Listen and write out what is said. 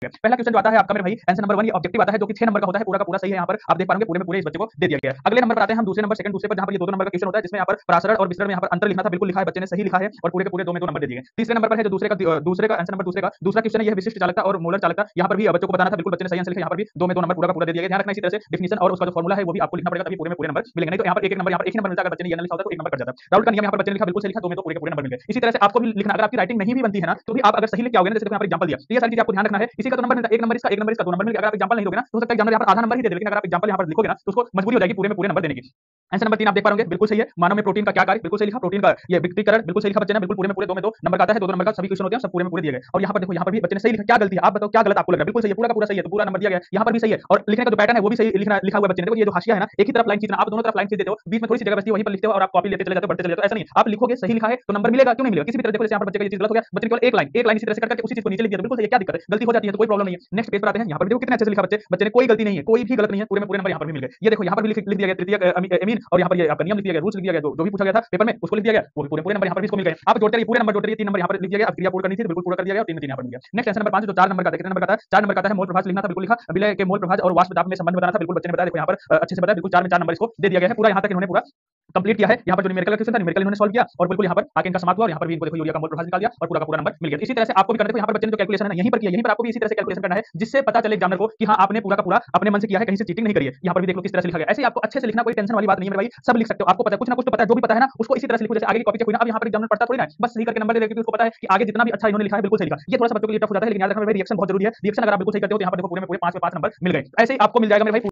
पहला क्वेश्चन जो आता है आपका मेरे भाई आंसर नंबर 1 ये ऑब्जेक्टिव आता है जो कि 6 नंबर का होता है, पूरा का पूरा सही है। यहाँ पर आप देख पाएंगे पूरे में पूरे इस बच्चे को दे दिया गया है। अगले नंबर पर आते हैं हम दूसरे नंबर सेकंड दूसरे पर, जहां पर ये दो नंबर का क्वेश्चन होता है जिसमें यहाँ पर प्रासरण और विसरण में यहाँ पर अंतर लिखना था, बिल्कुल लिखा है, बच्चे ने सही लिखा है और पूरे के पूरे दो में दो नंबर दे दिए। तीसरे नंबर पर है जो दूसरे का आंसर नंबर दूसरा क्वेश्चन है, यह विशिष्ट चालकता और मोलर चालकता, यहाँ पर भी बच्चों को बताना था, बिल्कुल बच्चे ने सही आंसर लिखा, यहाँ पर भी दो में दो नंबर पूरा का पूरा दे दिया गया। ध्यान रखना इसी तरह से डिफिनेशन और उसका जो फॉर्मूला है वो भी आपको लिखना पड़ेगा, तभी पूरे में पूरे नंबर मिलेंगे, नहीं तो यहाँ पर एक एक नंबर, यहाँ पर एक ही नंबर मिलता है, अगर बच्चे ने ये लिखा होता तो एक नंबर कट जाता। राउल का नियम यहाँ पर बच्चे ने लिखा, बिल्कुल सही लिखा, दो में तो पूरे के पूरे नंबर मिल गए। इसी तरह से आपको भी लिखना, अगर आपकी राइटिंग नहीं भी बनती है ना तो भी आप अगर सही लिख के आओगे ना, जैसे यहाँ पर एग्जांपल दिया, तो ये सारी चीजें आपको ध्यान रखना है। इसी का तो नंबर मिलता है, एक नंबर इसका दो नंबर मिल गया। अगर आप एग्जांपल नहीं दोगे ना तो हो सकता है एग्जाम में यहाँ पर आधा नंबर ही दे दे, लेकिन अगर आप एग्जांपल यहाँ पर लिखोगे ना तो उसको मजबूरी हो जाएगी पूरे में पूरे नंबर देने की। आंसर नंबर 3 आप देख पाओगे, बिल्कुल सही है। मानव में प्रोटीन का क्या कार्य, बिल्कुल सही लिखा। प्रोटीन का ये विकृतीकरण, बिल्कुल सही लिखा बच्चे ने, बिल्कुल पूरे में पूरे दो में दो नंबर का आता है, दो दो नंबर का सभी क्वेश्चन होते हैं, सब पूरे में पूरे दिए गए। और यहाँ पर देखो, यहाँ पर भी बच्चे ने सही लिखा, क्या गलती है आप बताओ, क्या गलत आपको लग रहा है? बिल्कुल सही है, पूरा का पूरा सही है, तो पूरा नंबर दिया गया। यहाँ पर भी सही है और लिखने का जो पैटर्न है वो भी सही लिखना लिखा हुआ है बच्चे ने। देखो ये जो हाशिया है ना, एक ही तरफ लाइन खींचना, आप दोनों तरफ लाइन खींच देते हो, बीच में थोड़ी सी जगह बचती है वहीं पर लिखते हो और आप कॉपी लेते चले जाते हो, बढ़ते चले जाते हो। ऐसा नहीं, आप लिखोगे सही लिखा है तो नंबर मिलेगा, क्यों नहीं मिलेगा? किसी भी तरह देखो, जैसे यहाँ पर बच्चे का ये चीज गलत हो गया, बच्चे ने केवल एक लाइन इसी तरह से करके उसी चीज को नीचे लिख दिया, तो बिल्कुल सही है, क्या दिक्कत है? गलती हो जाती है तो कोई प्रॉब्लम नहीं है। नेक्स्ट पेज पर आते हैं, यहाँ पर देखो कितने अच्छे से लिखा बच्चे ने, कोई गलती नहीं है, कोई भी गलत नहीं है, पूरे में पूरे नंबर यहाँ पर भी मिल गए। ये देखो यहाँ पर भी लिख दिया गया तृतीय अमीन, और यहाँ पर ये आपका नियम लिख दिया गया, रूल्स लिख दिया गया, जो भी पूछा गया था पेपर में उसको लिख दिया गया, वो भी पूरे पूरे नंबर यहाँ पर भी इसको मिल गए। आप जोड़ते रहिए, पूरे नंबर जोड़ते रहिए, 3 नंबर यहाँ पर लिख दिया गया, अब क्रिया पूर्ण करनी थी, बिल्कुल पूरा कर दिया गया और 3 में 3 यहाँ पर मिल गया। नेक्स्ट आंसर नंबर 5 जो 4 नंबर का था, कितने नंबर का था? 4 नंबर का है, मोल प्रभाज लिखना था, बिल्कुल लिखा। विलय के मोल प्रभाज और वाष्प दाब में संबंध बताना था, बिल्कुल बच्चे ने बताया। देखो यहाँ पर अच्छे से बताया, बिल्कुल 4 में 4 नंबर इसको दे दिया गया है। पूरा यहाँ तक इन्होंने पूरा कंप्लीट किया है। यहाँ पर जो न्यूमेरिकल क्वेश्चन था, न्यूमेरिकल इन्होंने सॉल्व किया और बिल्कुल यहाँ पर आके इनका समाप्त हुआ और यहाँ पर भी इनको देखो यूरिया का मोल प्रभाज निकाल दिया और पूरा का पूरा नंबर मिल गया। इसी तरह से आपको भी करना है, यहाँ पर बच्चे ने जो कैलकुलेशन है ना यहीं पर किया, यहीं पर आपको भी इसी तरह से कैलकुलेशन करना है, जिससे पता चले एग्जामिनर को कि हाँ आपने पूरा का पूरा अपने मन से किया है, कहीं से चीटिंग नहीं करी है। यहाँ पर भी देख लो किस तरह से लिखा गया। ऐसे ही आपको अच्छे से लिखना, कोई टेंशन वाली बात नहीं है मेरे भाई, सब लिख सकते हो। आपको पता है, कुछ ना कुछ तो पता है, जो भी पता है ना उसको इसी तरह से लिखो जैसे आगे की कॉपी चेक हुई ना। अब यहाँ पर एग्जामिनर पढ़ता थोड़ी ना है, बस सही करके नंबर दे देगा, क्योंकि उसको पता है कि आगे जितना भी अच्छा इन्होंने लिखा है बिल्कुल सही लिखा। ये थोड़ा सा बच्चों के लिए टफ हो जाता है, लेकिन याद रखना भाई रिएक्शन बहुत जरूरी है। रिएक्शन अगर आप बिल्कुल सही करते हो तो यहाँ पर देखो पूरे में पूरे 5 में 5 नंबर मिल गए। ऐसे ही आपको मिल जाएगा मेरे भाई।